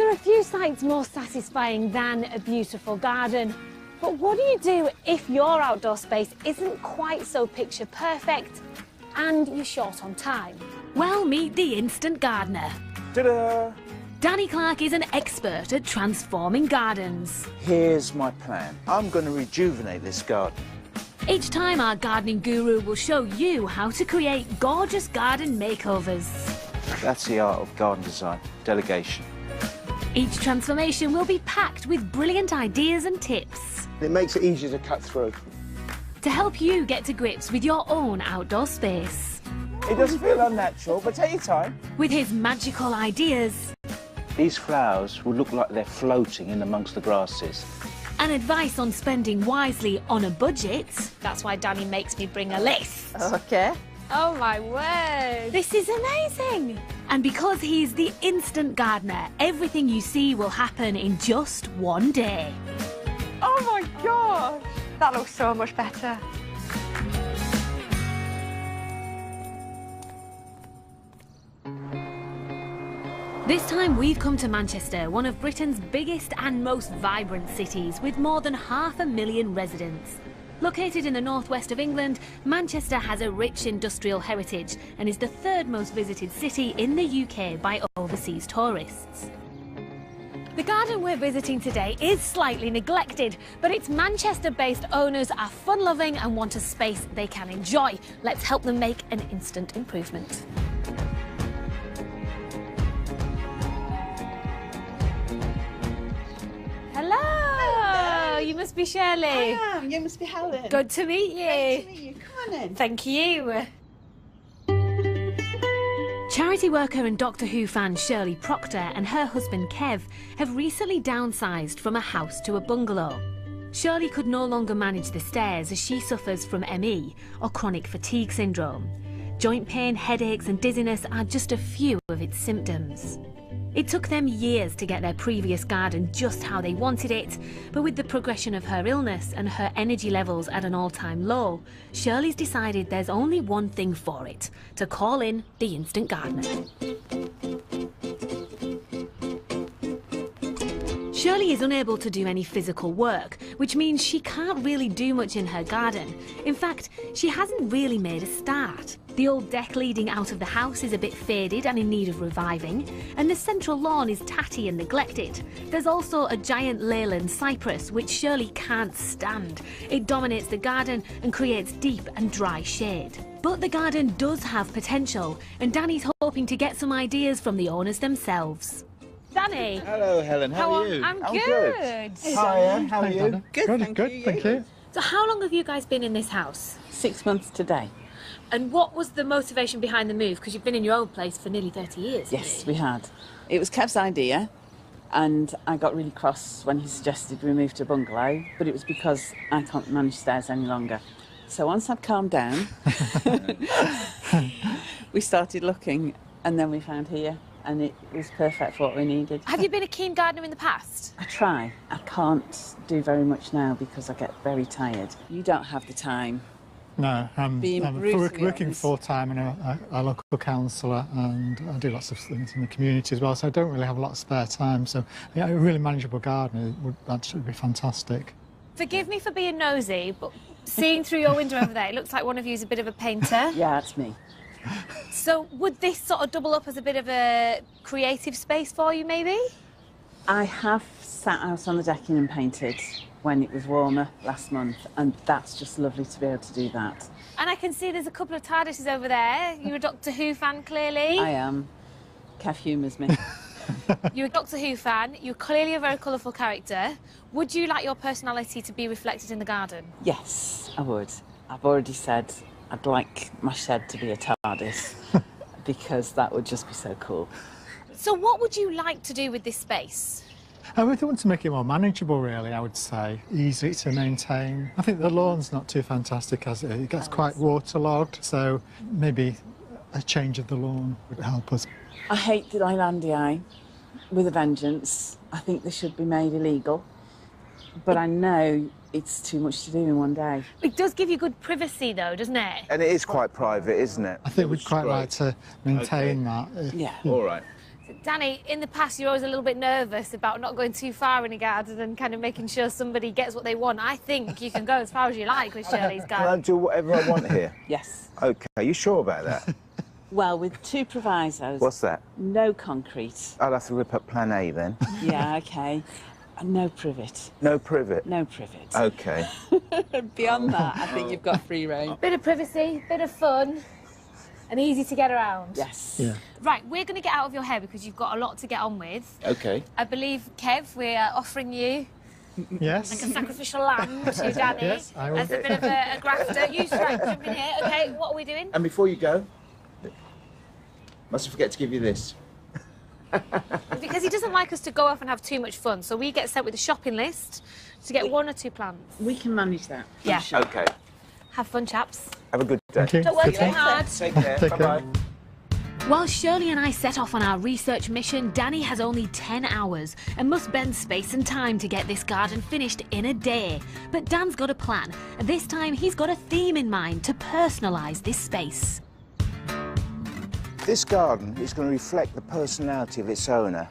there are few sights more satisfying than a beautiful garden. But what do you do if your outdoor space isn't quite so picture perfect and you're short on time? Well, meet the instant gardener. Ta-da! Danny Clarke is an expert at transforming gardens. Here's my plan. I'm going to rejuvenate this garden. Each time our gardening guru will show you how to create gorgeous garden makeovers. That's the art of garden design, delegation. Each transformation will be packed with brilliant ideas and tips. It makes it easier to cut through. To help you get to grips with your own outdoor space. It does feel unnatural, but take your time. With his magical ideas. These flowers will look like they're floating in amongst the grasses. And advice on spending wisely on a budget. That's why Danny makes me bring a list. OK. Oh, my word. This is amazing. And because he's the instant gardener, everything you see will happen in just one day. Oh, my gosh. That looks so much better. This time we've come to Manchester, one of Britain's biggest and most vibrant cities, with more than 500,000 residents. Located in the northwest of England, Manchester has a rich industrial heritage and is the third most visited city in the UK by overseas tourists. The garden we're visiting today is slightly neglected, but its Manchester-based owners are fun-loving and want a space they can enjoy. Let's help them make an instant improvement. Hello! You must be Shirley. I am. You must be Helen. Good to meet you. Great to meet you. Come on in. Thank you. Charity worker and Doctor Who fan Shirley Proctor and her husband Kev have recently downsized from a house to a bungalow. Shirley could no longer manage the stairs as she suffers from ME, or chronic fatigue syndrome. Joint pain, headaches and dizziness are just a few of its symptoms. It took them years to get their previous garden just how they wanted it, but with the progression of her illness and her energy levels at an all-time low, Shirley's decided there's only one thing for it: to call in the instant gardener. Shirley is unable to do any physical work, which means she can't really do much in her garden. In fact, she hasn't really made a start. The old deck leading out of the house is a bit faded and in need of reviving, and the central lawn is tatty and neglected. There's also a giant leyland cypress, which Shirley can't stand. It dominates the garden and creates deep and dry shade. But the garden does have potential, and Danny's hoping to get some ideas from the owners themselves. Danny! Hello, Helen. How are you? I'm good. Hiya, how are you? Good, thank you. So how long have you guys been in this house? 6 months today. And what was the motivation behind the move? Because you've been in your old place for nearly 30 years. Yes, we had. It was Kev's idea, and I got really cross when he suggested we move to a bungalow, but it was because I can't manage stairs any longer. So once I'd calmed down, we started looking, and then we found here, and it was perfect for what we needed. Have you been a keen gardener in the past? I try. I can't do very much now because I get very tired. You don't have the time. No, I'm brutally working honest. full-time in a local councillor, and I do lots of things in the community as well, so I don't really have a lot of spare time. So yeah, a really manageable garden would actually be fantastic. Forgive me for being nosy, but seeing through your window over there, it looks like one of you is a bit of a painter. Yeah, that's me. So would this sort of double up as a bit of a creative space for you, maybe? I have sat out on the decking and painted when it was warmer last month, and that's just lovely to be able to do that. And I can see there's a couple of TARDISes over there. You're a Doctor Who fan, clearly. I am. Kev humours me. You're a Doctor Who fan. You're clearly a very colourful character. Would you like your personality to be reflected in the garden? Yes, I would. I've already said I'd like my shed to be a TARDIS because that would just be so cool. So what would you like to do with this space? I really want to make it more manageable, really, I would say. Easy to maintain. I think the lawn's not too fantastic as it gets quite waterlogged, so maybe a change of the lawn would help us. I hate the Islandii with a vengeance. I think they should be made illegal, but I know it's too much to do in one day. It does give you good privacy, though, doesn't it? And it is quite private, isn't it? I think we'd quite like to maintain that. Yeah. All right. Danny, in the past, you're always a little bit nervous about not going too far in a garden and kind of making sure somebody gets what they want. I think you can go as far as you like with Shirley's Can I garden. do whatever I want here? Yes. OK, you sure about that? Well, with 2 provisos. What's that? No concrete. I'll have to rip up plan A then. Yeah, OK. And no privet. No privet? No privet. OK. Beyond that, I think you've got free rein. Bit of privacy, bit of fun, and easy to get around. Yes. Yeah. Right, we're going to get out of your hair because you've got a lot to get on with. OK. I believe, Kev, we're offering you Yes. like a sacrificial lamb to Danny Yes, I will. as a bit of a grafter. You strike, jump in here. OK, what are we doing? And before you go, mustn't forget to give you this. Because he doesn't like us to go off and have too much fun, so we get sent with a shopping list to get 1 or 2 plants. We can manage that. I'm Yeah. sure. OK. Have fun, chaps. Have a good day. Thank you. Don't work Good too day. hard. Take care. Take care. Bye-bye. While Shirley and I set off on our research mission, Danny has only 10 hours and must bend space and time to get this garden finished in a day. But Dan's got a plan, and this time he's got a theme in mind to personalise this space. This garden is going to reflect the personality of its owner.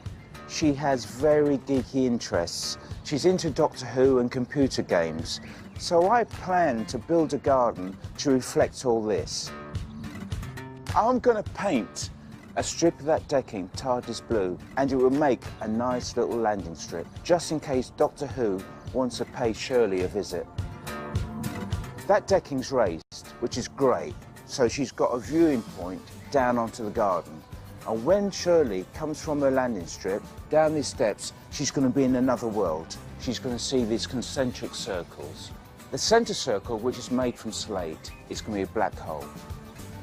She has very geeky interests. She's into Doctor Who and computer games. So I plan to build a garden to reflect all this. I'm going to paint a strip of that decking TARDIS blue, and it will make a nice little landing strip, just in case Doctor Who wants to pay Shirley a visit. That decking's raised, which is great, so she's got a viewing point down onto the garden. And when Shirley comes from her landing strip, down these steps, she's going to be in another world. She's going to see these concentric circles. The centre circle, which is made from slate, is going to be a black hole.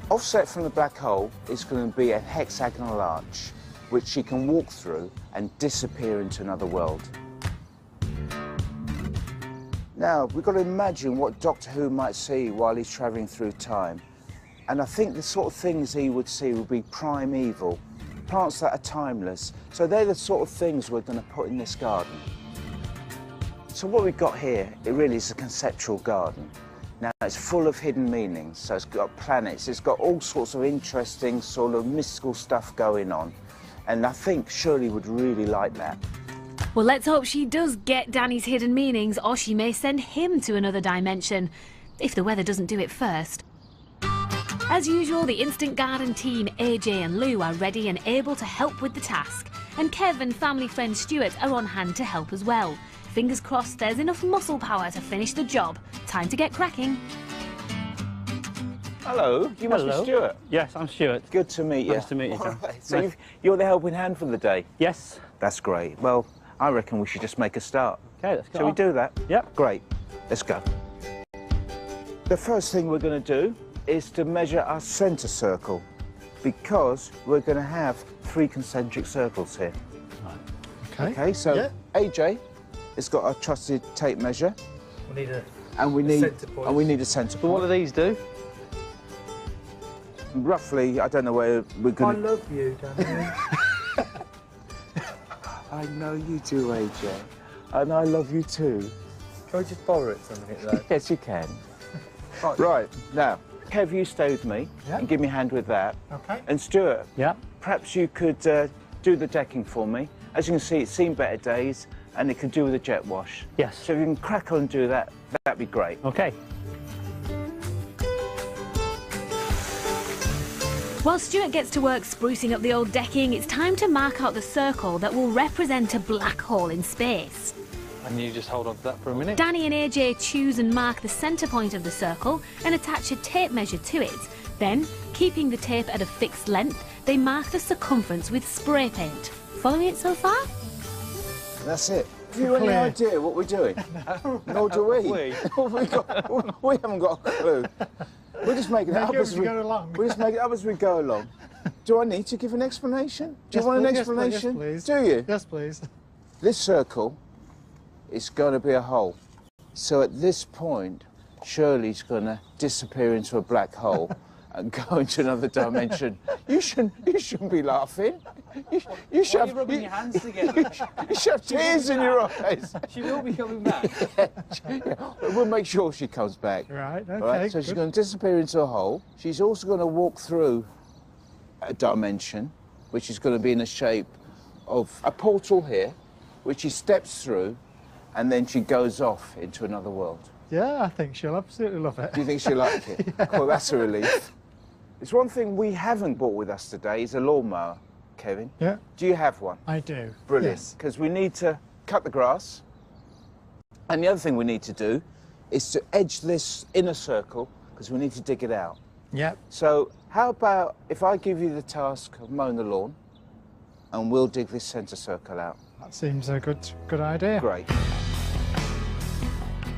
Offset from the black hole is going to be a hexagonal arch, which she can walk through and disappear into another world. Now, we've got to imagine what Doctor Who might see while he's travelling through time. And I think the sort of things he would see would be primeval, plants that are timeless. So they're the sort of things we're going to put in this garden. So what we've got here, it really is a conceptual garden. Now, it's full of hidden meanings. So it's got planets, it's got all sorts of interesting sort of mystical stuff going on. And I think Shirley would really like that. Well, let's hope she does get Danny's hidden meanings, or she may send him to another dimension, if the weather doesn't do it first. As usual, the Instant Garden team, AJ and Lou, are ready and able to help with the task. And Kev and family friend Stuart are on hand to help as well. Fingers crossed there's enough muscle power to finish the job. Time to get cracking. Hello, you must be Stuart. Yes, I'm Stuart. Good to meet you. Nice to meet you, John. Right, so you're the helping hand for the day? Yes. That's great. Well, I reckon we should just make a start. Okay, let's go. Shall we do that? Yep. Great. Let's go. The first thing we're going to do is to measure our centre circle, because we're going to have 3 concentric circles here. Okay. Okay, so Yeah. AJ has got our trusted tape measure. We need a And we need centre point. And we need a centre But what do point. these do? Roughly, I don't know where we're going to... love you, Danny. I know you do, AJ. And I love you too. Can we just borrow it something though? Yes, you can. Right, now, Kev, you stay with me Yeah. and give me a hand with that. Okay. And Stuart, Yeah. perhaps you could do the decking for me. As you can see, it's seen better days, and it could do with a jet wash. Yes. So if you can crack on and do that, that'd be great. Okay. While Stuart gets to work sprucing up the old decking, it's time to mark out the circle that will represent a black hole in space. And you just hold on to that for a minute. Danny and AJ choose and mark the centre point of the circle and attach a tape measure to it. Then, keeping the tape at a fixed length, they mark the circumference with spray paint. Following it so far? That's it. Have you any Clear. idea what we're doing? Nor do we. We haven't got a clue. We're just making it Make up it as as we we go along. We just make it up as we go along. Do I need to give an explanation? Do you want an explanation? Yes, please. Do you? Yes, please. This circle is going to be a hole. So at this point, Shirley's going to disappear into a black hole and go into another dimension. You shouldn't be laughing. You should have, rubbing your hands together? you should have tears in your eyes. She will be coming back. Yeah, we'll make sure she comes back. Right, okay. Right, so she's good. going to disappear into a hole. She's also going to walk through a dimension, which is going to be in the shape of a portal here, which she steps through, and then she goes off into another world. Yeah, I think she'll absolutely love it. Do you think she'll like it? Yeah. Well, that's a relief. There's one thing we haven't brought with us today is a lawnmower, Kevin. Yeah. Do you have one? I do. Brilliant. Because we need to cut the grass. And the other thing we need to do is to edge this inner circle, because we need to dig it out. Yep. So how about if I give you the task of mowing the lawn, and we'll dig this centre circle out? That seems a good idea. Great.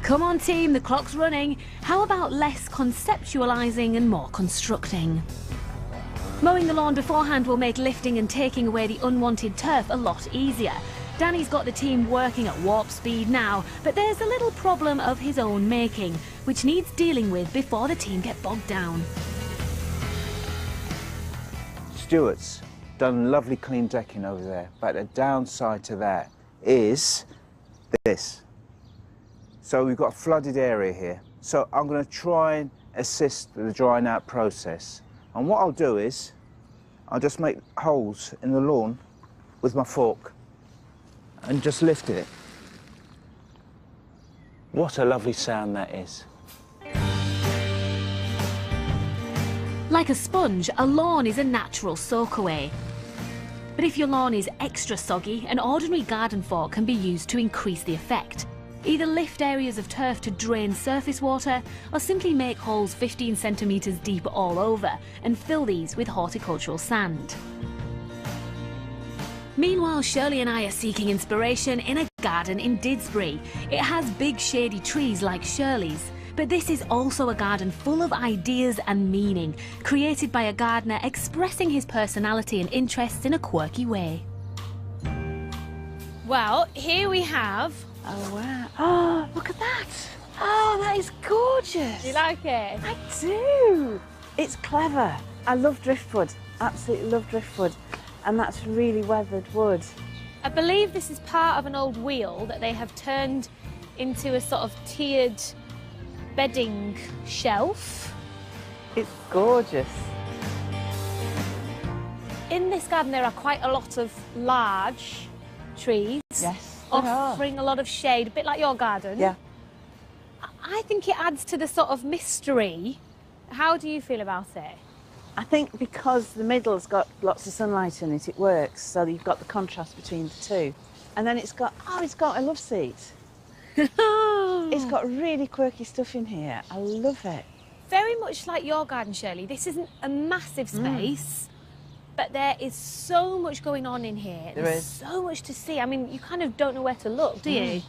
Come on, team, the clock's running. How about less conceptualising and more constructing? Mowing the lawn beforehand will make lifting and taking away the unwanted turf a lot easier. Danny's got the team working at warp speed now, but there's a little problem of his own making, which needs dealing with before the team get bogged down. Stuart's done lovely clean decking over there, but the downside to that is this. So we've got a flooded area here. So I'm going to try and assist the drying out process. And what I'll do is, I'll just make holes in the lawn with my fork and just lift it. What a lovely sound that is. Like a sponge, a lawn is a natural soakaway. But if your lawn is extra soggy, an ordinary garden fork can be used to increase the effect. Either lift areas of turf to drain surface water, or simply make holes 15 centimetres deep all over and fill these with horticultural sand. Meanwhile, Shirley and I are seeking inspiration in a garden in Didsbury. It has big shady trees like Shirley's, but this is also a garden full of ideas and meaning, created by a gardener expressing his personality and interests in a quirky way. Well, here we have... Oh, wow. Oh, look at that. Oh, that is gorgeous. Do you like it? I do. It's clever. I love driftwood. Absolutely love driftwood. And that's really weathered wood. I believe this is part of an old wheel that they have turned into a sort of tiered bedding shelf. It's gorgeous. In this garden there are quite a lot of large trees. Yes. Offering a lot of shade, a bit like your garden. Yeah. I think it adds to the sort of mystery. How do you feel about it? I think because the middle's got lots of sunlight in it, it works. So you've got the contrast between the two. And then it's got a love seat. It's got really quirky stuff in here. I love it. Very much like your garden, Shirley. This isn't a massive space, but there is so much going on in here. There's so much to see. I mean, you kind of don't know where to look, do you?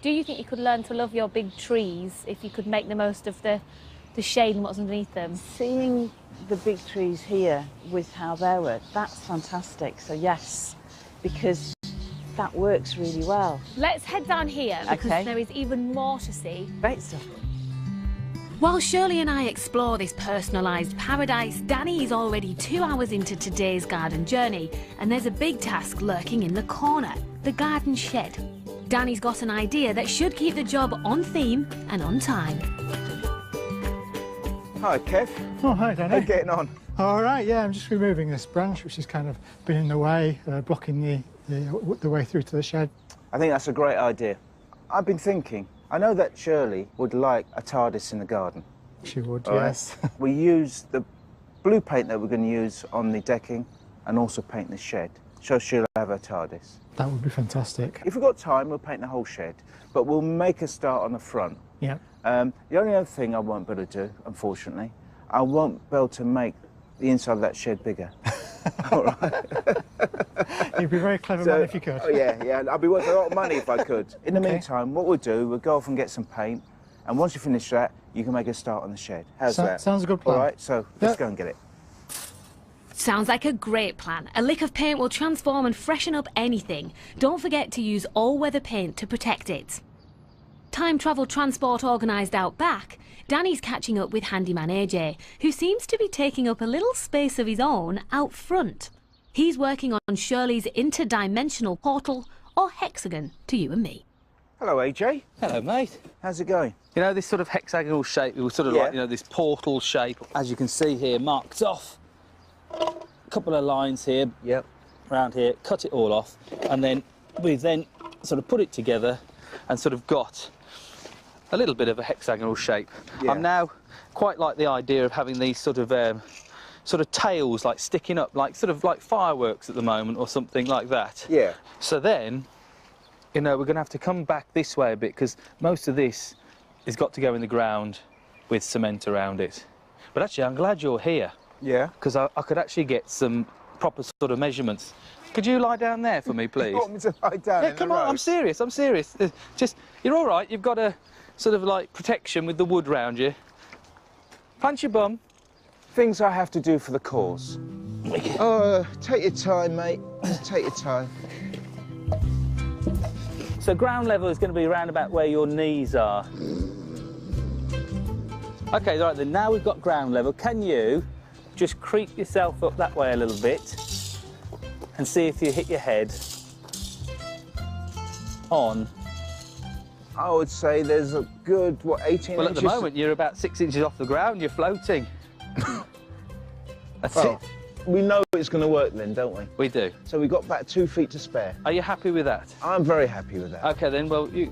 Do you think you could learn to love your big trees if you could make the most of the shade and what's underneath them? Seeing the big trees here with how they work, that's fantastic. So yes, because that works really well. Let's head down here because there is even more to see. Great stuff. While Shirley and I explore this personalised paradise, Danny is already 2 hours into today's garden journey, and there's a big task lurking in the corner, the garden shed. Danny's got an idea that should keep the job on theme and on time. Hi, Kev. Oh, hi, Danny. How you getting on? All right, yeah, I'm just removing this branch, which has kind of been in the way, blocking the way through to the shed. I think that's a great idea. I've been thinking, I know that Shirley would like a TARDIS in the garden. She would, All yes. Right? We use the blue paint that we're going to use on the decking and also paint the shed, so she'll have a TARDIS. That would be fantastic. If we've got time, we'll paint the whole shed, but we'll make a start on the front. Yeah. The only other thing I won't be able to do, unfortunately, I won't be able to make the inside of that shed bigger. All right. You'd be a very clever man if you could. Oh, yeah, I'd be worth a lot of money if I could. In the meantime, what we'll do, we'll go off and get some paint, and once you finish that, you can make a start on the shed. How's that? Sounds a good plan. All right, so let's go and get it. Sounds like a great plan. A lick of paint will transform and freshen up anything. Don't forget to use all-weather paint to protect it. Time travel transport organised out back, Danny's catching up with handyman AJ, who seems to be taking up a little space of his own out front. He's working on Shirley's interdimensional portal, or hexagon, to you and me. Hello, AJ. Hello, mate. How's it going? You know, this sort of hexagonal shape, it was sort of like, you know, this portal shape, as you can see here, marked off. a couple of lines here, Yep. around here, cut it all off, and then we've then sort of put it together and sort of got a little bit of a hexagonal shape. Yeah. I'm now quite like the idea of having these sort of tails like sticking up, like sort of like fireworks at the moment or something like that. Yeah. So then, you know, we're going to have to come back this way a bit because most of this has got to go in the ground with cement around it. But actually, I'm glad you're here. Yeah. Because I could actually get some proper sort of measurements. Could you lie down there for me, please? You want me to lie down Yeah, in come the on, road? I'm serious, I'm serious. Just, you're all right, you've got a sort of like protection with the wood round you. Punch your bum. Things I have to do for the cause. Oh, take your time, mate. Just take your time. So ground level is going to be around about where your knees are. OK, right then, now we've got ground level, can you just creep yourself up that way a little bit and see if you hit your head on? I would say there's a good, what, 18 Well, inches? at the moment, you're about 6 inches off the ground, you're floating. That's Well, it. we know it's going to work then, don't we? We do. So we've got about 2 feet to spare. Are you happy with that? I'm very happy with that. OK, then, well, you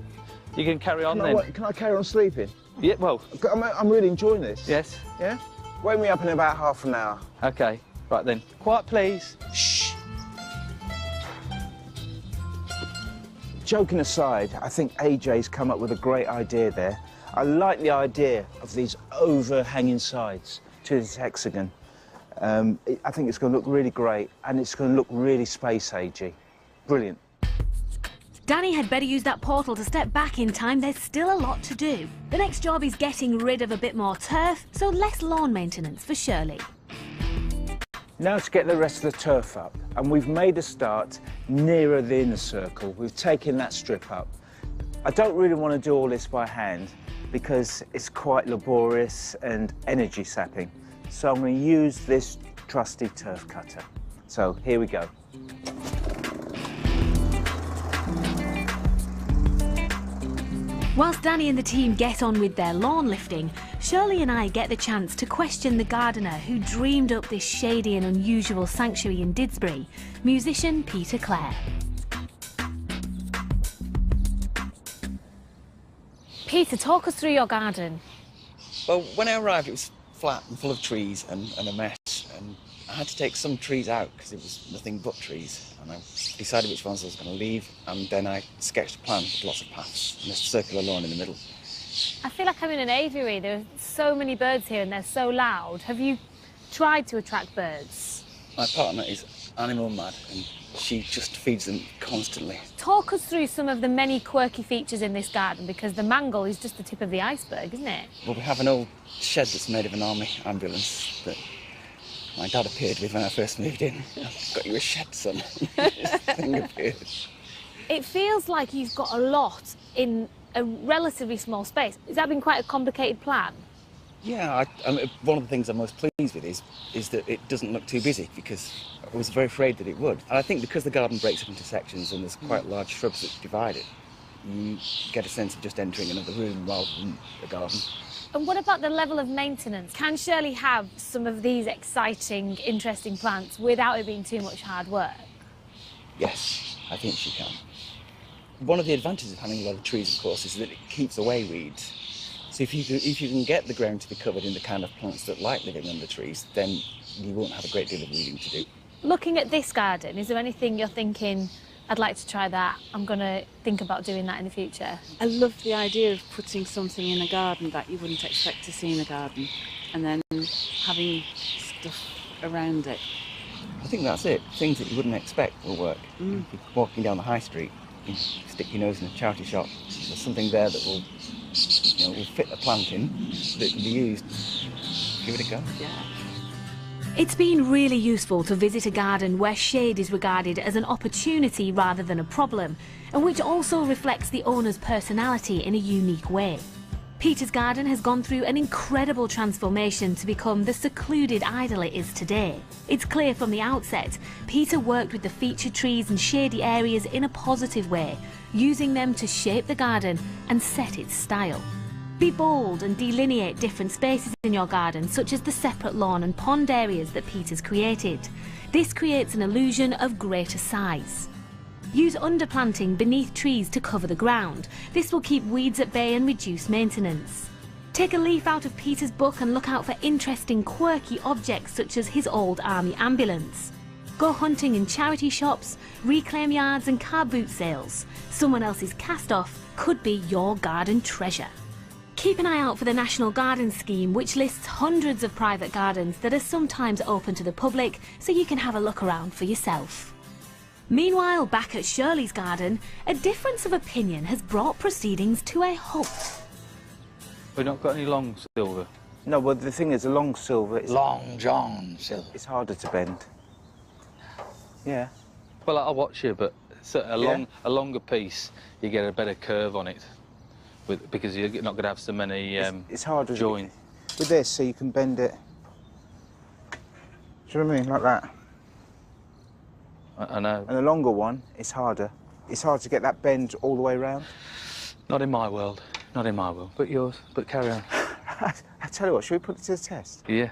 can carry on then. Can I carry on sleeping? Yeah, well, I'm really enjoying this. yes. Yeah? Wake me up in about half an hour. OK, right then. Quiet, please. Shh. Joking aside, I think AJ's come up with a great idea there. I like the idea of these overhanging sides to this hexagon. I think it's going to look really great, and it's going to look really space-agey. Brilliant. Danny had better use that portal to step back in time. There's still a lot to do. The next job is getting rid of a bit more turf, so less lawn maintenance for Shirley. Now to get the rest of the turf up, and we've made a start nearer the inner circle. We've taken that strip up. I don't really want to do all this by hand because it's quite laborious and energy sapping. So I'm going to use this trusty turf cutter. So here we go. Whilst Danny and the team get on with their lawn lifting, Shirley and I get the chance to question the gardener who dreamed up this shady and unusual sanctuary in Didsbury, musician Peter Clarke. Peter, talk us through your garden. Well, when I arrived, it was flat and full of trees and a mess, and I had to take some trees out because it was nothing but trees. And I decided which ones I was going to leave, and then I sketched a plan with lots of paths and a circular lawn in the middle. I feel like I'm in an aviary. There are so many birds here and they're so loud. Have you tried to attract birds? My partner is animal mad, and she just feeds them constantly. Talk us through some of the many quirky features in this garden, because the mangle is just the tip of the iceberg, isn't it? Well, we have an old shed that's made of an army ambulance that my dad appeared with when I first moved in. Got you a shed, son. This thing appeared. It feels like you've got a lot in a relatively small space. Has that been quite a complicated plan? Yeah, I mean, one of the things I'm most pleased with is that it doesn't look too busy, because I was very afraid that it would. And I think because the garden breaks up into sections and there's quite large shrubs that divide it, you get a sense of just entering another room rather than a garden. And what about the level of maintenance? Can Shirley have some of these exciting, interesting plants without it being too much hard work? Yes, I think she can. One of the advantages of having a lot of trees, of course, is that it keeps away weeds. So if you can get the ground to be covered in the kind of plants that like living under trees, then you won't have a great deal of weeding to do. Looking at this garden, is there anything you're thinking, I'd like to try that, I'm going to think about doing that in the future? I love the idea of putting something in a garden that you wouldn't expect to see in a garden, and then having stuff around it. I think that's it. Things that you wouldn't expect will work. If you're walking down the high street, you stick your nose in a charity shop, there's something there that will, will fit the plant in, that can be used. Give it a go. Yeah. It's been really useful to visit a garden where shade is regarded as an opportunity rather than a problem, and which also reflects the owner's personality in a unique way. Peter's garden has gone through an incredible transformation to become the secluded idol it is today. It's clear from the outset, Peter worked with the featured trees and shady areas in a positive way, using them to shape the garden and set its style. Be bold and delineate different spaces in your garden, such as the separate lawn and pond areas that Peter's created. This creates an illusion of greater size. Use underplanting beneath trees to cover the ground. This will keep weeds at bay and reduce maintenance. Take a leaf out of Peter's book and look out for interesting, quirky objects such as his old army ambulance. Go hunting in charity shops, reclaim yards and car boot sales. Someone else's cast-off could be your garden treasure. Keep an eye out for the National Garden Scheme, which lists hundreds of private gardens that are sometimes open to the public, so you can have a look around for yourself. Meanwhile, back at Shirley's garden, a difference of opinion has brought proceedings to a halt. We've not got any long silver. No, well, the thing is, a long silver... Long John silver. It's harder to bend. Yeah. Well, I'll watch you, but a longer piece, you get a better curve on it, because you're not going to have so many it's harder joints. With this, so you can bend it. Do you know what I mean? Like that. I know. And the longer one, it's harder. It's hard to get that bend all the way around. Not in my world. Not in my world. But yours. But carry on. I tell you what, should we put it to the test? Yeah.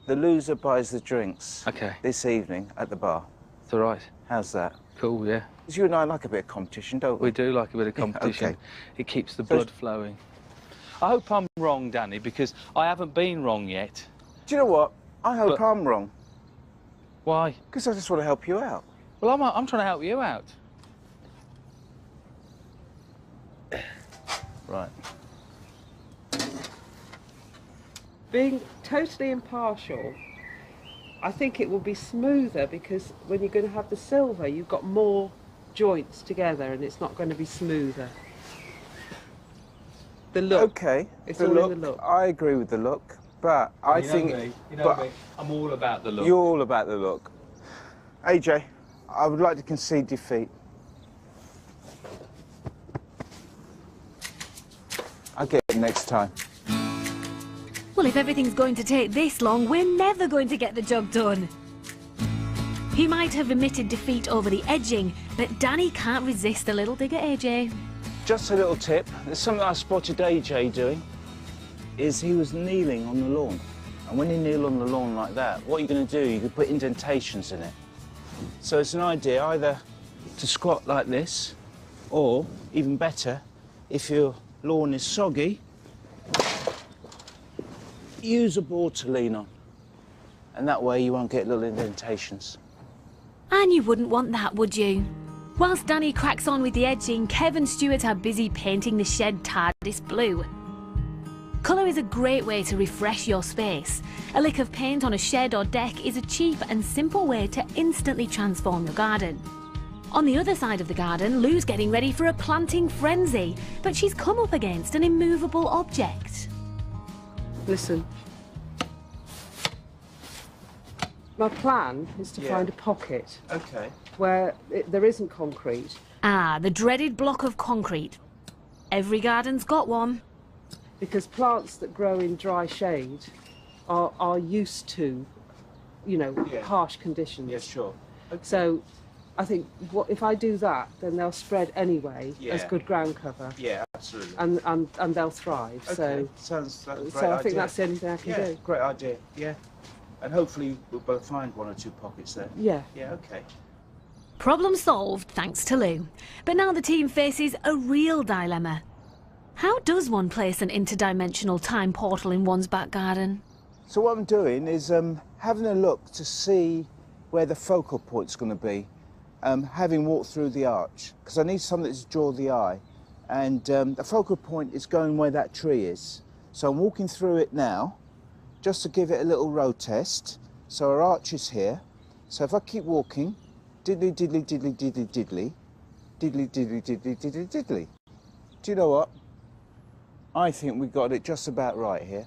The loser buys the drinks. Okay. This evening at the bar. It's all right. How's that? Cool, yeah. Because you and I like a bit of competition, don't we? We do like a bit of competition. Okay. It keeps the blood flowing. I hope I'm wrong, Danny, because I haven't been wrong yet. Do you know what? I hope I'm wrong. Why? Because I just want to help you out. Well, I'm trying to help you out. Right. Being totally impartial, I think it will be smoother because when you're going to have the silver, you've got more joints together and it's not going to be smoother. The look. Okay. It's the all look, in the look. I agree with the look, but I think... You know me. I'm all about the look. You're all about the look. AJ, I would like to concede defeat. I'll get it next time. Well, if everything's going to take this long, we're never going to get the job done. He might have admitted defeat over the edging, but Danny can't resist a little dig at AJ. Just a little tip. There's something I spotted AJ doing, is he was kneeling on the lawn. And when you kneel on the lawn like that, what you're going to do, you can put indentations in it. So it's an idea either to squat like this, or, even better, if your lawn is soggy, use a board to lean on. And that way you won't get little indentations. And you wouldn't want that, would you? Whilst Danny cracks on with the edging, Kev and Stuart are busy painting the shed TARDIS blue. Colour is a great way to refresh your space. A lick of paint on a shed or deck is a cheap and simple way to instantly transform your garden. On the other side of the garden, Lou's getting ready for a planting frenzy, but she's come up against an immovable object. Listen. My plan is to find a pocket Okay. where there isn't concrete. Ah, the dreaded block of concrete. Every garden's got one. Because plants that grow in dry shade are used to, you know, harsh conditions. Yeah, sure. Okay. So I think if I do that, then they'll spread anyway as good ground cover. Yeah, absolutely. And they'll thrive. Okay. So Sounds like a great I idea. think that's the only thing I can do. Great idea, yeah. And hopefully we'll both find one or two pockets there. Yeah. Yeah, okay. Problem solved, thanks to Lou. But now the team faces a real dilemma. How does one place an interdimensional time portal in one's back garden? So what I'm doing is having a look to see where the focal point's going to be, having walked through the arch, because I need something to draw the eye. And the focal point is going where that tree is. So I'm walking through it now, just to give it a little road test. So our arch is here. So if I keep walking, diddly, diddly, diddly, diddly, diddly, diddly, diddly, diddly, diddly, diddly. Do you know what? I think we got it just about right here.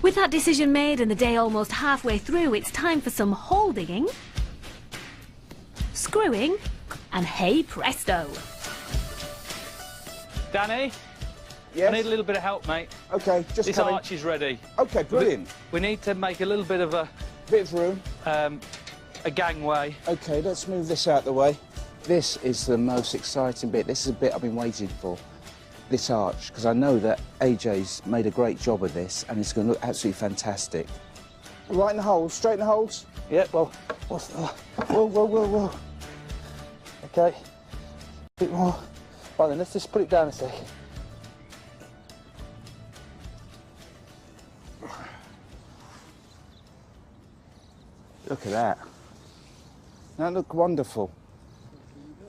With that decision made and the day almost halfway through, it's time for some hole digging, screwing, and hey presto. Danny? Yes? I need a little bit of help, mate. Okay, just This coming. arch is ready. Okay, brilliant. We need to make a little bit of Bit of room. a gangway. Okay, let's move this out the way. This is the most exciting bit. This is the bit I've been waiting for. this arch, because I know that AJ's made a great job of this and it's going to look absolutely fantastic. Right in the holes, straight in the holes. Yeah, well, Whoa, whoa, whoa, whoa. okay. A bit more. Right then, let's just put it down a sec. Look at that. That looked wonderful.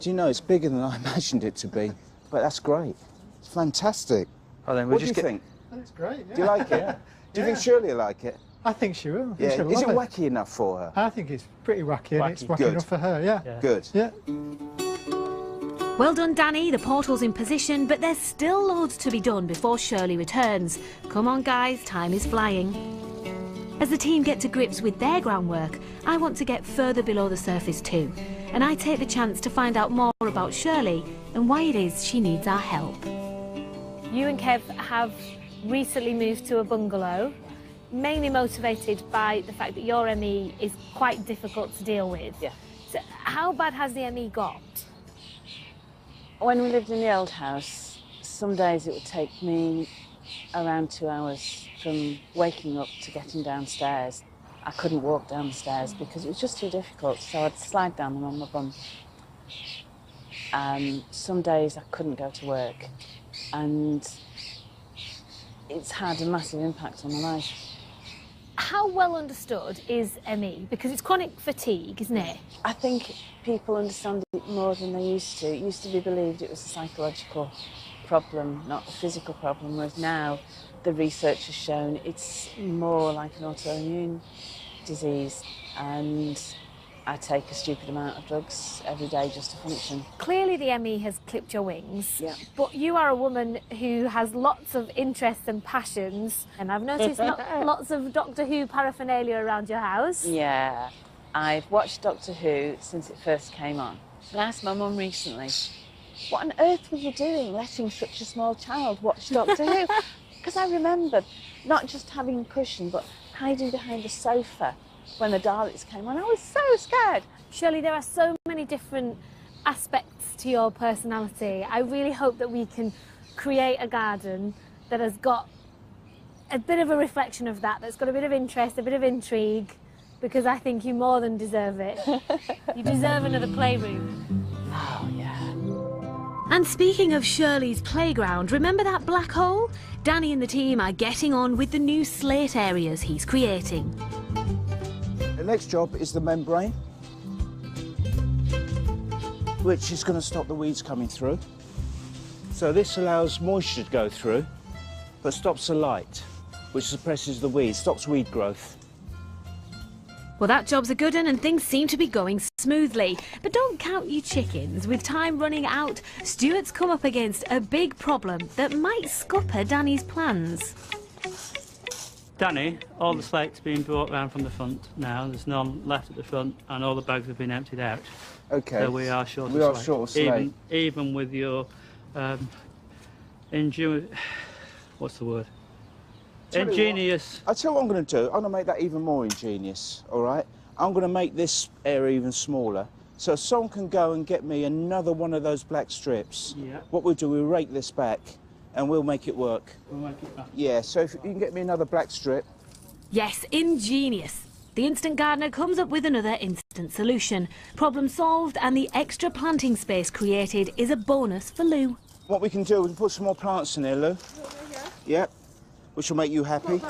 Do you know, it's bigger than I imagined it to be, but that's great. It's fantastic. Oh, then we'll What do you just think? That's great. Yeah. Do you like it? Do you think Shirley will like it? I think she will. I think Yeah. she'll Is it love wacky enough for her? I think it's pretty wacky, and it's wacky Good. enough for her. Yeah. Good. Yeah. Well done, Danny. The portal's in position, but there's still loads to be done before Shirley returns. Come on, guys, time is flying. As the team get to grips with their groundwork, I want to get further below the surface too. And I take the chance to find out more about Shirley and why it is she needs our help. You and Kev have recently moved to a bungalow, mainly motivated by the fact that your ME is quite difficult to deal with. Yeah. So how bad has the ME got? When we lived in the old house, some days it would take me around 2 hours from waking up to getting downstairs. I couldn't walk down the stairs because it was just too difficult, so I'd slide down them on my bum. Some days I couldn't go to work, and it's had a massive impact on my life. How well understood is ME? Because it's chronic fatigue, isn't it? I think people understand it more than they used to. It used to be believed it was a psychological problem, not a physical problem, whereas now the research has shown it's more like an autoimmune disease, and I take a stupid amount of drugs every day just to function. Clearly the ME has clipped your wings, Yeah. but you are a woman who has lots of interests and passions, and I've noticed lots of Doctor Who paraphernalia around your house. Yeah, I've watched Doctor Who since it first came on. And I asked my mum recently, what on earth were you doing letting such a small child watch Doctor Who? Because I remembered not just having a cushion, but hiding behind the sofa when the Daleks came on. I was so scared. Shirley, there are so many different aspects to your personality. I really hope that we can create a garden that has got a bit of a reflection of that, that's got a bit of interest, a bit of intrigue, because I think you more than deserve it. You deserve another playroom. Oh, yeah. And speaking of Shirley's playground, remember that black hole? Danny and the team are getting on with the new slate areas he's creating. The next job is the membrane, which is going to stop the weeds coming through. So this allows moisture to go through, but stops the light, which suppresses the weeds, stops weed growth. Well, that job's a good one and things seem to be going smoothly. But don't count your chickens. With time running out, Stuart's come up against a big problem that might scupper Danny's plans. Danny, all the slate's being brought round from the front now. There's none left at the front, and all the bags have been emptied out. Okay. So we are short We of are slate. short of slate. Even with your what's the word? Ingenious. I'll tell you what I'm going to do. I'm going to make that even more ingenious, all right? I'm going to make this area even smaller, so someone can go and get me another one of those black strips. Yeah. What we'll do, we'll rake this back, and we'll make it work. We'll make it back. Yeah, so if you can get me another black strip. Yes, ingenious. The instant gardener comes up with another instant solution. Problem solved, and the extra planting space created is a bonus for Lou. What we can do, we can put some more plants in there, Lou. Yeah. Which will make you happy.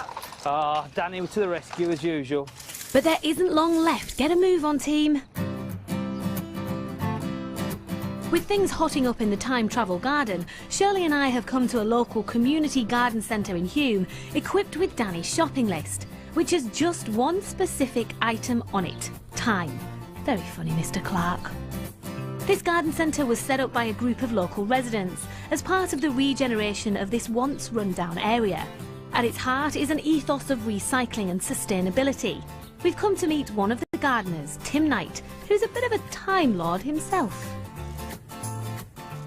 Ah, Danny to the rescue as usual. But there isn't long left. Get a move on, team. With things hotting up in the time travel garden, Shirley and I have come to a local community garden centre in Hume, equipped with Danny's shopping list, which has just one specific item on it: time. Very funny, Mr. Clarke. This garden centre was set up by a group of local residents as part of the regeneration of this once run-down area. At its heart is an ethos of recycling and sustainability. We've come to meet one of the gardeners, Tim Knight, who's a bit of a Time Lord himself.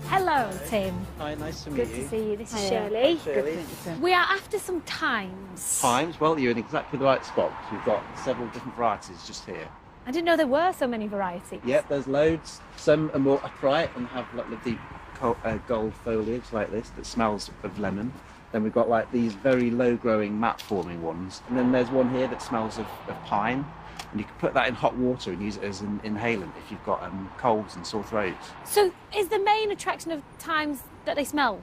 Hello, Tim. Hi, nice to meet Good you. to see you. This is Hiya. Shirley. Shirley. We are after some times. Times, well, you're in exactly the right spot. We've got several different varieties just here. I didn't know there were so many varieties. Yep, there's loads. Some are more upright and have like the deep gold foliage like this that smells of lemon. Then we've got like these very low-growing mat-forming ones. And then there's one here that smells of pine. And you can put that in hot water and use it as an inhalant if you've got colds and sore throats. So is the main attraction of thymes that they smell?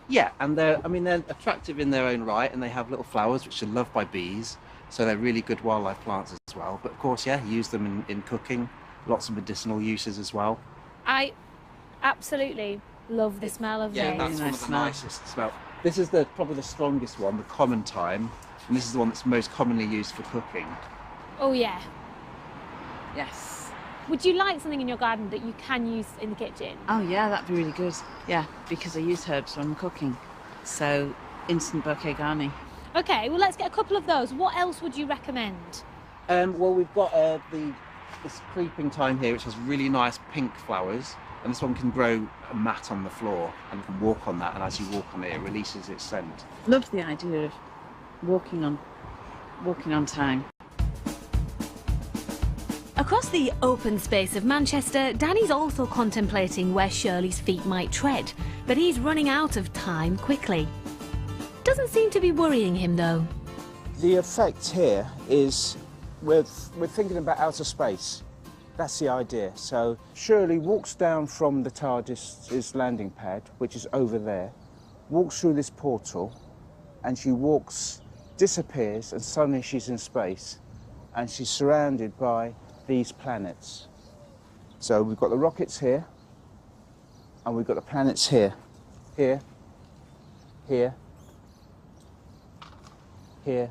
Yeah, and they're attractive in their own right, and they have little flowers which are loved by bees. So they're really good wildlife plants as well. But of course, yeah, use them in cooking. Lots of medicinal uses as well. I absolutely love the smell of Yeah, these. that's one of the nicest smells. This is probably the strongest one, the common thyme, and this is the one that's most commonly used for cooking. Oh yeah. Yes. Would you like something in your garden that you can use in the kitchen? Oh yeah, that'd be really good. Yeah, because I use herbs when I'm cooking. So, instant bouquet garni. Okay, well let's get a couple of those. What else would you recommend? Well, we've got this creeping thyme here, which has really nice pink flowers. And this one can grow a mat on the floor and you can walk on that, and as you walk on it, it releases its scent. Love the idea of walking on thyme. Across the open space of Manchester, Danny's also contemplating where Shirley's feet might tread, but he's running out of time quickly. Doesn't seem to be worrying him though. The effect here is we're thinking about outer space. That's the idea. So Shirley walks down from the TARDIS's landing pad, which is over there, walks through this portal, and she disappears, and suddenly she's in space, and she's surrounded by these planets. So we've got the rockets here, and we've got the planets here, here, here, here,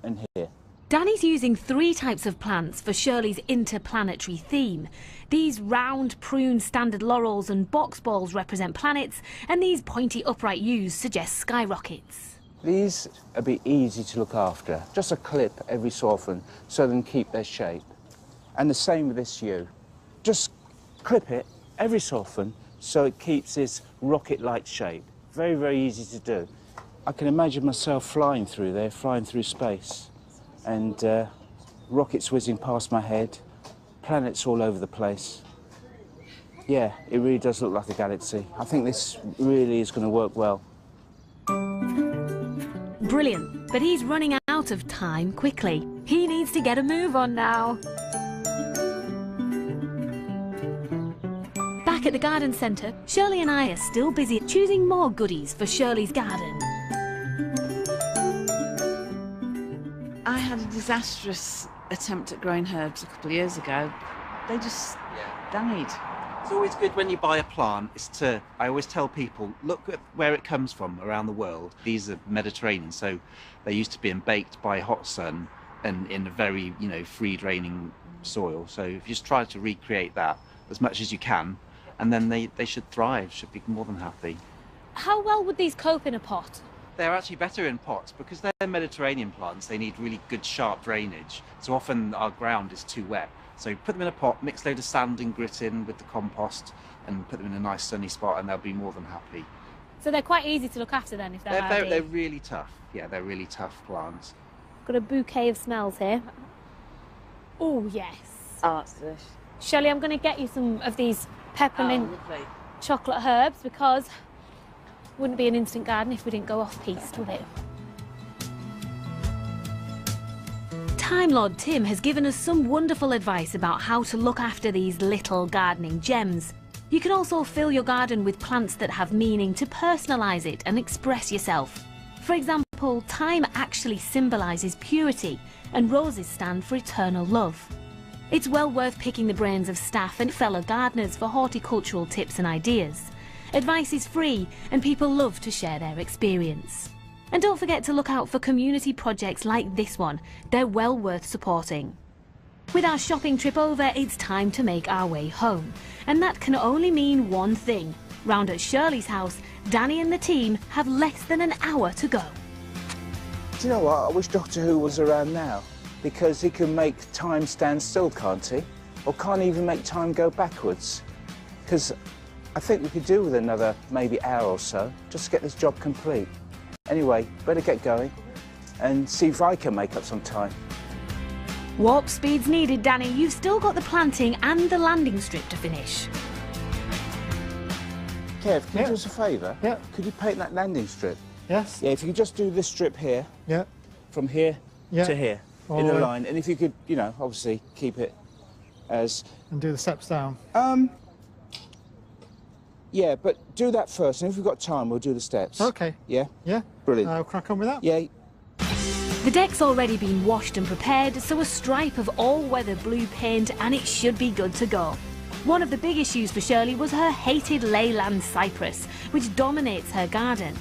and here. Danny's using 3 types of plants for Shirley's interplanetary theme. These round prune standard laurels and box balls represent planets, and these pointy upright yews suggest skyrockets. These would be easy to look after. Just a clip every so often so they can keep their shape. And the same with this yew. Just clip it every so often so it keeps its rocket-like shape. Very, very easy to do. I can imagine myself flying through there, flying through space. And rockets whizzing past my head, planets all over the place. Yeah, it really does look like a galaxy. I think this really is going to work well. Brilliant, but he's running out of time quickly. He needs to get a move on now. Back at the garden centre, Shirley and I are still busy choosing more goodies for Shirley's garden. I had a disastrous attempt at growing herbs a couple of years ago. They just died. It's always good when you buy a plant I always tell people, look at where it comes from around the world. These are Mediterranean, so they used to be baked by hot sun and in a very, free-draining soil. So if you just try to recreate that as much as you can, and then they should thrive, should be more than happy. How well would these cope in a pot? They're actually better in pots because they're Mediterranean plants. They need really good sharp drainage. So often our ground is too wet. So put them in a pot, mix a load of sand and grit in with the compost, and put them in a nice sunny spot, and they'll be more than happy. So they're quite easy to look after then, if they're hardy. They're really tough. Yeah, they're really tough plants. Got a bouquet of smells here. Oh yes. Oh, it's delicious. Shirley, I'm going to get you some of these peppermint chocolate herbs because it wouldn't be an instant garden if we didn't go off-piste with it. Time Lord Tim has given us some wonderful advice about how to look after these little gardening gems. You can also fill your garden with plants that have meaning to personalise it and express yourself. For example, thyme actually symbolises purity and roses stand for eternal love. It's well worth picking the brains of staff and fellow gardeners for horticultural tips and ideas. Advice is free and people love to share their experience. And don't forget to look out for community projects like this one. They're well worth supporting. With our shopping trip over, it's time to make our way home. And that can only mean one thing. Round at Shirley's house, Danny and the team have less than an hour to go. Do you know what? I wish Doctor Who was around now, because he can make time stand still, can't he? Or can't even make time go backwards. Because I think we could do with another maybe hour or so, just to get this job complete. Anyway, better get going and see if I can make up some time. Warp speed's needed, Danny. You've still got the planting and the landing strip to finish. Kev, can you Yeah. do us a favour? Yeah. Could you paint that landing strip? Yes. Yeah, if you could just do this strip here, Yeah. from here Yeah. to here, All in the a way. line, and if you could, you know, obviously keep it as... And do the steps down. Yeah, but do that first, and if we've got time, we'll do the steps. Okay. Yeah? Yeah. Brilliant. I'll crack on with that. Yeah. The deck's already been washed and prepared, so a stripe of all-weather blue paint and it should be good to go. One of the big issues for Shirley was her hated leyland cypress, which dominates her garden.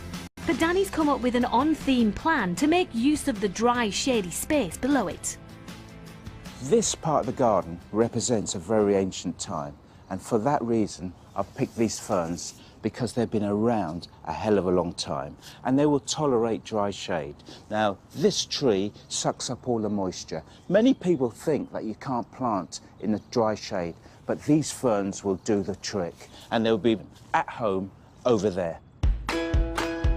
But Danny's come up with an on-theme plan to make use of the dry, shady space below it. This part of the garden represents a very ancient time, and for that reason, I've picked these ferns because they've been around a hell of a long time, and they will tolerate dry shade. Now, this tree sucks up all the moisture. Many people think that you can't plant in the dry shade, but these ferns will do the trick, and they'll be at home over there.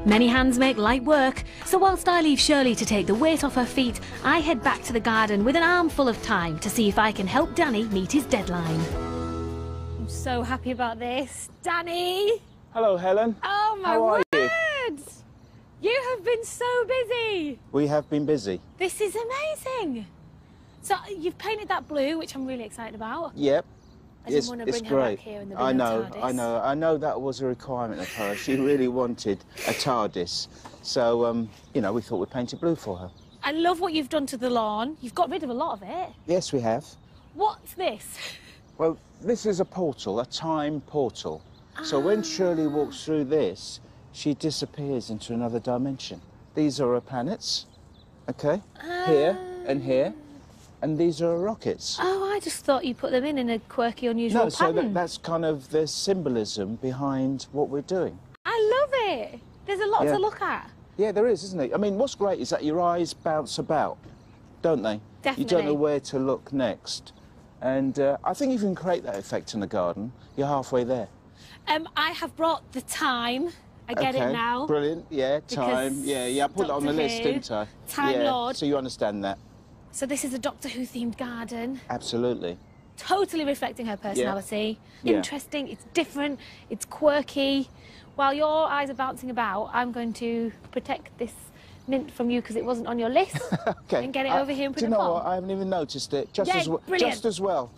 Many hands make light work, so whilst I leave Shirley to take the weight off her feet, I head back to the garden with an armful of time to see if I can help Danny meet his deadline. I'm so happy about this. Danny! Hello, Helen. Oh, my How are you? word! You have been so busy. We have been busy. This is amazing. So you've painted that blue, which I'm really excited about. Yep. I didn't want to bring her back here in the big I know, TARDIS. I know that was a requirement of her. She really wanted a TARDIS. So, you know, we thought we'd paint it blue for her. I love what you've done to the lawn. You've got rid of a lot of it. Yes, we have. What's this? Well, this is a portal, a time portal. So when Shirley walks through this, she disappears into another dimension. These are her planets, okay? Here and here. And these are her rockets. Oh, I just thought you put them in a quirky, unusual No, so pattern. that's kind of the symbolism behind what we're doing. I love it. There's a lot Yeah. to look at. Yeah, there is, isn't it? I mean, what's great is that your eyes bounce about, don't they? Definitely. You don't know where to look next. And I think if you can create that effect in the garden, you're halfway there. I have brought the time. I get Okay, it now. Brilliant, yeah, time. Because Yeah, I put that on the Doctor list, Who, didn't I? Time yeah, Lord. So you understand that? So this is a Doctor Who themed garden. Absolutely. Totally reflecting her personality. Yeah. Interesting, it's different, it's quirky. While your eyes are bouncing about, I'm going to protect this mint from you because it wasn't on your list. Okay. And get it over here and put do it you know in a what? pot. I haven't even noticed it. Just, Yeah, brilliant. just as well.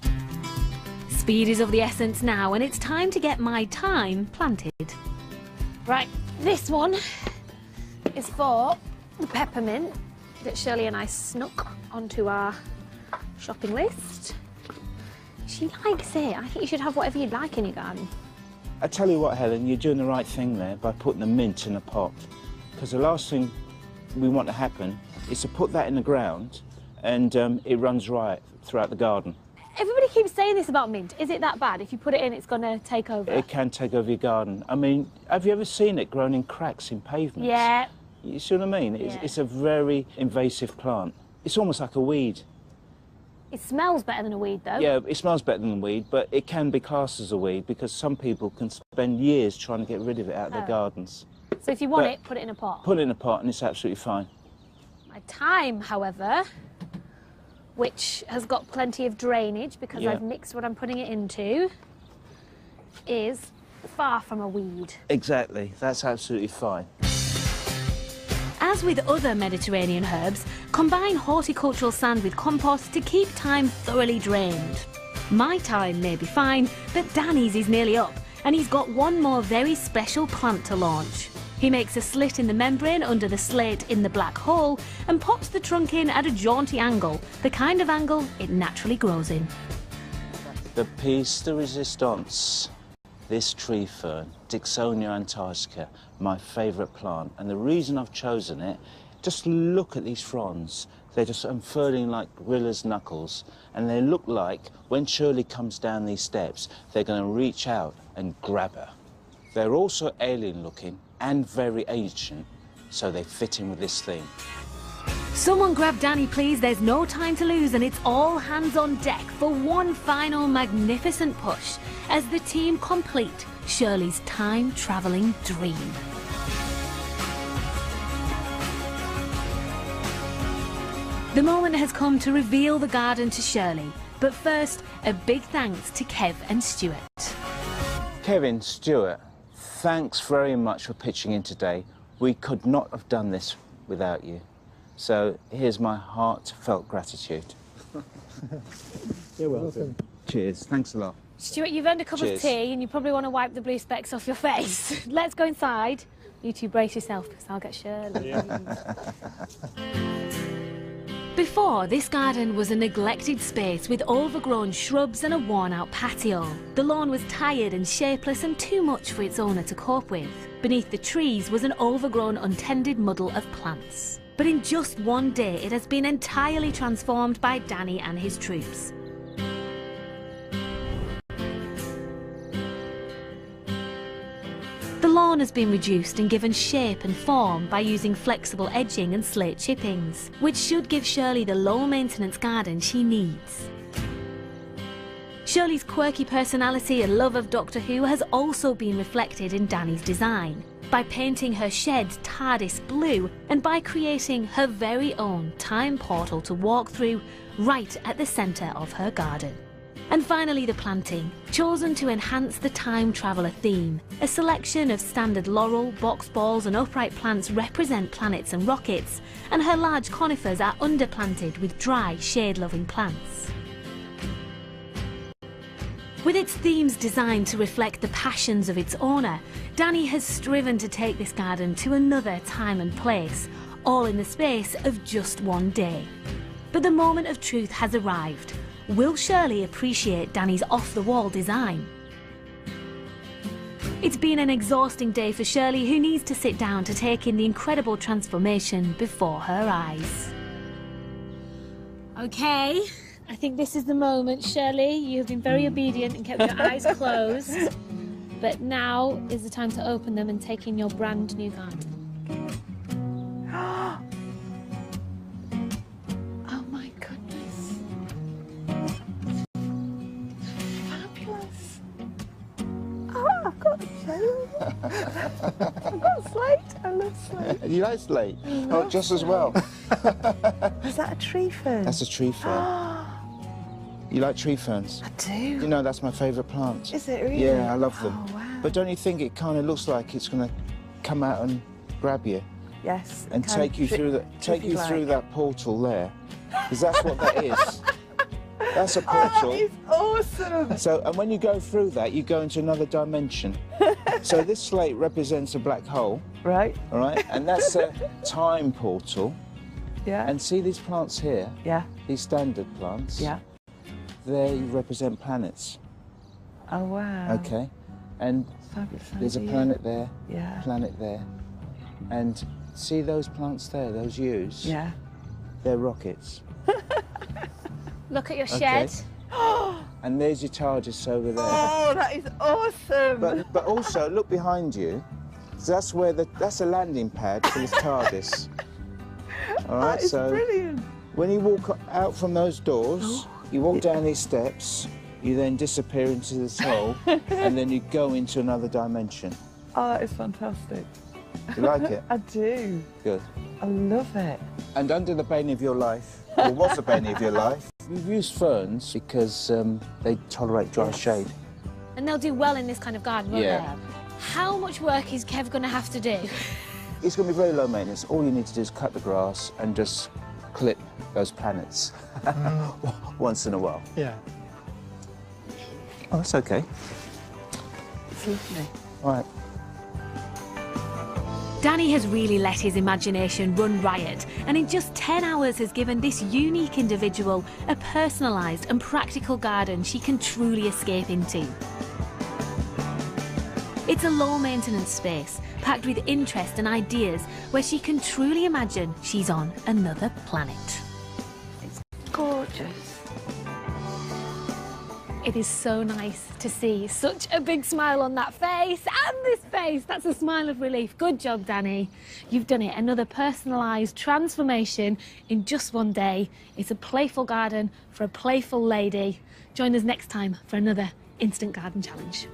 Speed is of the essence now, and it's time to get my thyme planted. Right, this one is for the peppermint that Shirley and I snuck onto our shopping list. She likes it. I think you should have whatever you'd like in your garden. I tell you what, Helen, you're doing the right thing there by putting the mint in a pot. Because the last thing we want to happen is to put that in the ground and it runs riot throughout the garden. Everybody keeps saying this about mint. Is it that bad? If you put it in, it's going to take over? It can take over your garden. I mean, have you ever seen it grown in cracks in pavements? Yeah. You see what I mean? Yeah. It's a very invasive plant. It's almost like a weed. It smells better than a weed, though. Yeah, it smells better than a weed, but it can be classed as a weed because some people can spend years trying to get rid of it out of their gardens. So if you want But- it, put it in a pot. Put it in a pot and it's absolutely fine. My thyme, however, which has got plenty of drainage because Yeah. I've mixed what I'm putting it into, is far from a weed. Exactly, that's absolutely fine. As with other Mediterranean herbs, combine horticultural sand with compost to keep thyme thoroughly drained. My thyme may be fine, but Danny's is nearly up, and he's got one more very special plant to launch. He makes a slit in the membrane under the slate in the black hole and pops the trunk in at a jaunty angle, the kind of angle it naturally grows in. The piece de resistance. This tree fern, Dixonia antarctica, my favourite plant. And the reason I've chosen it, just look at these fronds. They're just unfurling like gorilla's knuckles. And they look like, when Shirley comes down these steps, they're going to reach out and grab her. They're also alien-looking and very ancient, so they fit in with this theme. Someone grab Danny, please. There's no time to lose, and it's all hands on deck for one final magnificent push as the team complete Shirley's time-travelling dream. The moment has come to reveal the garden to Shirley, but first, a big thanks to Kev and Stuart. Kevin, Stuart, thanks very much for pitching in today. We could not have done this without you. So here's my heartfelt gratitude. You're welcome. Cheers. Thanks a lot. Stuart, you've earned a cup Cheers. of tea and you probably want to wipe the blue specks off your face. Let's go inside. You two brace yourself because I'll get Shirley. Before, this garden was a neglected space with overgrown shrubs and a worn-out patio. The lawn was tired and shapeless and too much for its owner to cope with. Beneath the trees was an overgrown, untended muddle of plants. But in just one day, it has been entirely transformed by Danny and his troops. The lawn has been reduced and given shape and form by using flexible edging and slate chippings, which should give Shirley the low-maintenance garden she needs. Shirley's quirky personality and love of Doctor Who has also been reflected in Danny's design, by painting her shed TARDIS blue and by creating her very own time portal to walk through right at the centre of her garden. And finally, the planting, chosen to enhance the time traveller theme. A selection of standard laurel, box balls and upright plants represent planets and rockets, and her large conifers are underplanted with dry, shade-loving plants. With its themes designed to reflect the passions of its owner, Danny has striven to take this garden to another time and place, all in the space of just one day. But the moment of truth has arrived. Will Shirley appreciate Danny's off-the-wall design? It's been an exhausting day for Shirley, who needs to sit down to take in the incredible transformation before her eyes. Okay, I think this is the moment, Shirley. You have been very obedient and kept your eyes closed. But now is the time to open them and take in your brand new garden. Oh my goodness. Fabulous. Oh, I've got a shell. I've got slate. I love slate. You like slate? Oh, just as well. Is that a tree fern? That's a tree fern. You like tree ferns? I do. You know, that's my favourite plant. Is it really? Yeah, I love them. Oh, wow. But don't you think it kind of looks like it's going to come out and grab you? Yes. And take you through that portal there? Because that's what that is. That's a portal. Oh, that is awesome. So, and when you go through that, you go into another dimension. So this slate represents a black hole. Right. All right? And that's a time portal. Yeah. And see these plants here? Yeah. These standard plants? Yeah. They represent planets. Oh, wow. Okay. And there's a planet there, planet there. And see those plants there, those yews? Yeah. They're rockets. Look at your shed. And there's your TARDIS over there. Oh, that is awesome. But also, look behind you. That's where that's a landing pad for this TARDIS. All right, that is so brilliant. When you walk out from those doors, you walk down these steps, you then disappear into this hole, and then you go into another dimension. Oh, that is fantastic. Do you like it? I do. Good. I love it. And under the bane of your life, or was the bane of your life, we've used ferns because they tolerate dry shade. And they'll do well in this kind of garden, won't Yeah. they? How much work is Kev going to have to do? It's going to be very low maintenance. All you need to do is cut the grass and just clip those planets once in a while. Yeah. Oh, that's okay. It's lovely. All right. Danny has really let his imagination run riot, and in just 10 hours has given this unique individual a personalised and practical garden she can truly escape into. It's a low-maintenance space, packed with interest and ideas, where she can truly imagine she's on another planet. Gorgeous. It is so nice to see such a big smile on that face, and this face. That's a smile of relief. Good job, Danny. You've done it. Another personalised transformation in just one day. It's a playful garden for a playful lady. Join us next time for another Instant Garden Challenge.